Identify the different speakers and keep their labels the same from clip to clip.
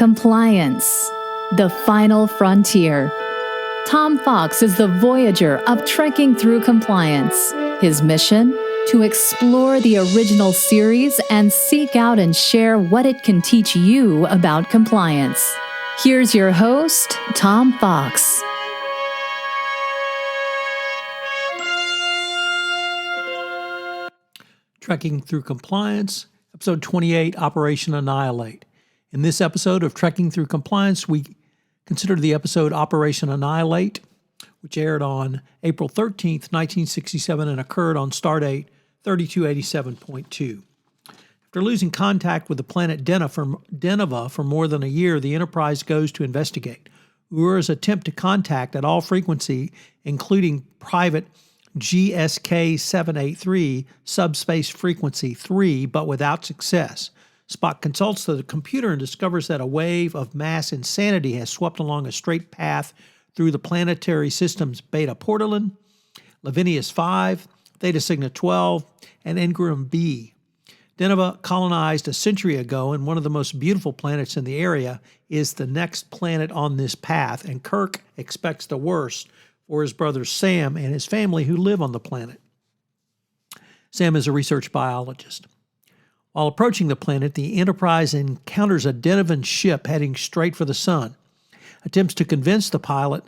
Speaker 1: Compliance, the final frontier. Tom Fox is the voyager of trekking through compliance. His mission? To explore the original series and seek out and share what it can teach you about compliance. Here's your host, Tom Fox.
Speaker 2: Trekking Through Compliance, Episode 28, Operation Annihilate. In this episode of Trekking Through Compliance, we consider the episode Operation Annihilate, which aired on April 13th, 1967 and occurred on stardate 3287.2. After losing contact with the planet Deneva for more than a year, the Enterprise goes to investigate. Uhura's attempt to contact at all frequency, including private GSK 783 subspace frequency 3, but without success. Spock consults the computer and discovers that a wave of mass insanity has swept along a straight path through the planetary system's Beta Portalin, Lavinius 5, Theta Cygni 12, and Ingram B. Deneva, colonized a century ago and one of the most beautiful planets in the area, is the next planet on this path, and Kirk expects the worst for his brother Sam and his family who live on the planet. Sam is a research biologist. While approaching the planet, the Enterprise encounters a Denevan ship heading straight for the sun. Attempts to convince the pilot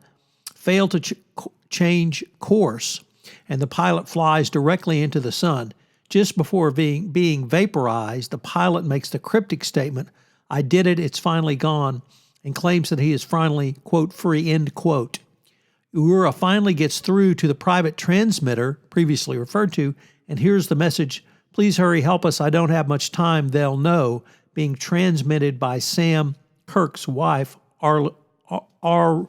Speaker 2: fail to change course, and the pilot flies directly into the sun. Just before being vaporized, the pilot makes the cryptic statement, "I did it, it's finally gone," and claims that he is finally, quote, free, end quote. Uhura finally gets through to the private transmitter previously referred to and hears the message, "Please hurry, help us, I don't have much time, they'll know," being transmitted by Sam, Kirk's wife, Arlian.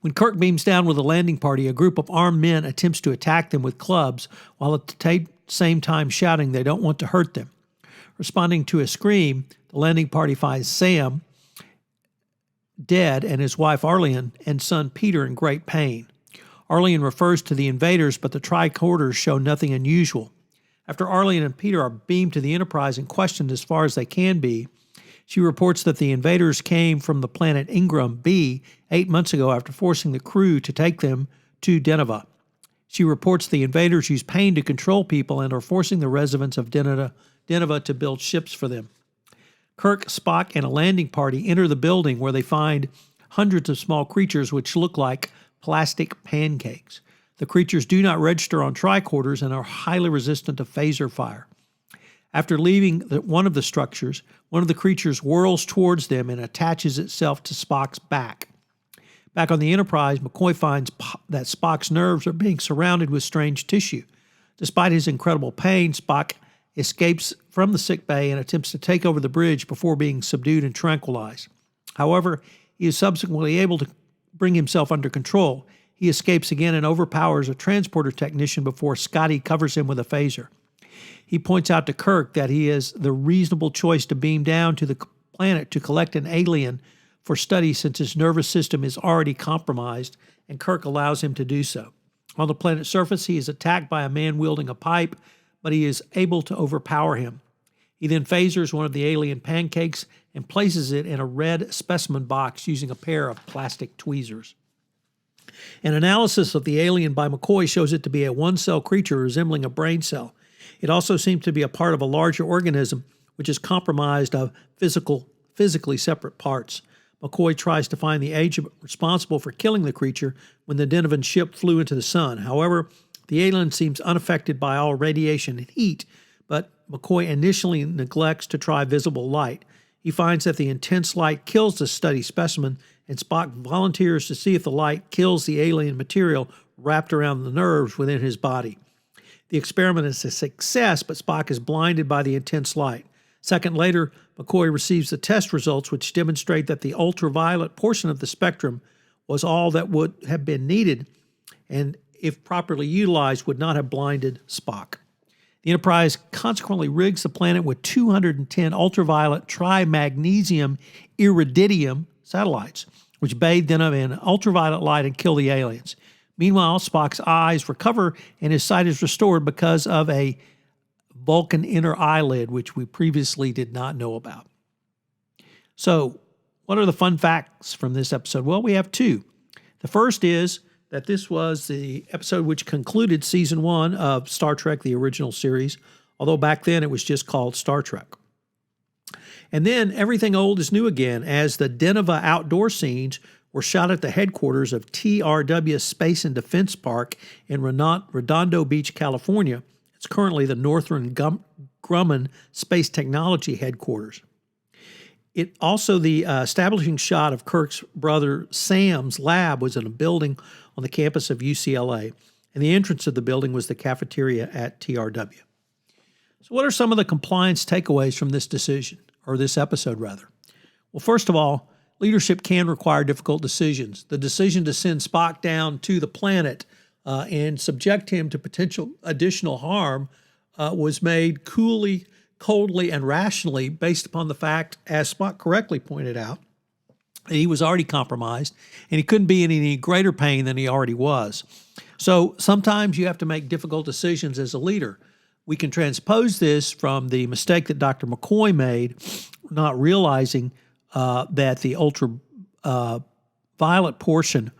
Speaker 2: When Kirk beams down with a landing party, a group of armed men attempts to attack them with clubs, while at the same time shouting they don't want to hurt them. Responding to a scream, the landing party finds Sam dead and his wife Arlian and son Peter in great pain. Arlian refers to the invaders, but the tricorders show nothing unusual. After Arlian and Peter are beamed to the Enterprise and questioned as far as they can be, she reports that the invaders came from the planet Ingram B 8 months ago after forcing the crew to take them to Deneva. She reports the invaders use pain to control people and are forcing the residents of Deneva to build ships for them. Kirk, Spock, and a landing party enter the building where they find hundreds of small creatures which look like plastic pancakes. The creatures do not register on tricorders and are highly resistant to phaser fire. After leaving one of the structures, one of the creatures whirls towards them and attaches itself to Spock's back. Back on the Enterprise, McCoy finds that Spock's nerves are being surrounded with strange tissue. Despite his incredible pain, Spock escapes from the sickbay and attempts to take over the bridge before being subdued and tranquilized. However, he is subsequently able to bring himself under control. He escapes again and overpowers a transporter technician before Scotty covers him with a phaser. He points out to Kirk that he is the reasonable choice to beam down to the planet to collect an alien for study since his nervous system is already compromised, and Kirk allows him to do so. On the planet's surface, he is attacked by a man wielding a pipe, but he is able to overpower him. He then phasers one of the alien pancakes and places it in a red specimen box using a pair of plastic tweezers. An analysis of the alien by McCoy shows it to be a one-cell creature resembling a brain cell. It also seems to be a part of a larger organism, which is comprised of physically separate parts. McCoy tries to find the agent responsible for killing the creature when the Denevan ship flew into the sun. However, the alien seems unaffected by all radiation and heat, but McCoy initially neglects to try visible light. He finds that the intense light kills the study specimen, and Spock volunteers to see if the light kills the alien material wrapped around the nerves within his body. The experiment is a success, but Spock is blinded by the intense light. A second later, McCoy receives the test results, which demonstrate that the ultraviolet portion of the spectrum was all that would have been needed, and if properly utilized, would not have blinded Spock. The Enterprise consequently rigs the planet with 210 ultraviolet trimagnesium iridium satellites, which bathe them in ultraviolet light and kill the aliens. Meanwhile, Spock's eyes recover and his sight is restored because of a Vulcan inner eyelid, which we previously did not know about. So, what are the fun facts from this episode? Well, we have two. The first is that this was the episode which concluded season 1 of Star Trek, the original series, although back then it was just called Star Trek. And then everything old is new again, as the Deneva outdoor scenes were shot at the headquarters of TRW Space and Defense Park in Redondo Beach, California. It's currently the Northrop Grumman Space Technology headquarters. It also, the establishing shot of Kirk's brother Sam's lab was in a building on the campus of UCLA, and the entrance of the building was the cafeteria at TRW. So what are some of the compliance takeaways from this decision, or this episode rather? Well, first of all, leadership can require difficult decisions. The decision to send Spock down to the planet and subject him to potential additional harm was made coolly, coldly, and rationally based upon the fact, as Spock correctly pointed out, that he was already compromised and he couldn't be in any greater pain than he already was. So sometimes you have to make difficult decisions as a leader. We can transpose this from the mistake that Dr. McCoy made, not realizing that the ultraviolet portion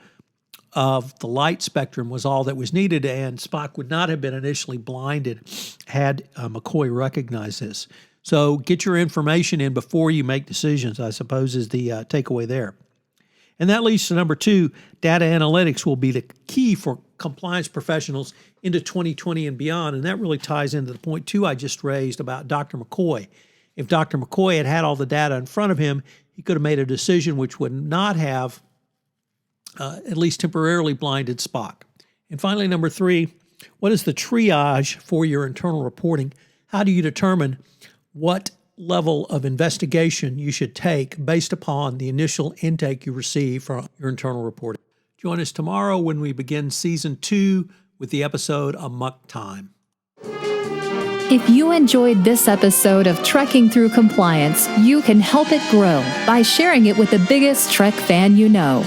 Speaker 2: of the light spectrum was all that was needed, and Spock would not have been initially blinded had McCoy recognized this. So get your information in before you make decisions, I suppose, is the takeaway there. And that leads to number 2, data analytics will be the key for compliance professionals into 2020 and beyond, and that really ties into the point 2 I just raised about Dr. McCoy. If Dr. McCoy had all the data in front of him, he could have made a decision which would not have at least temporarily blinded Spock. And finally, number 3, what is the triage for your internal reporting? How do you determine what level of investigation you should take based upon the initial intake you receive from your internal reporting? Join us tomorrow when we begin Season 2 with the episode Amok Time.
Speaker 1: If you enjoyed this episode of Trekking Through Compliance, you can help it grow by sharing it with the biggest Trek fan you know.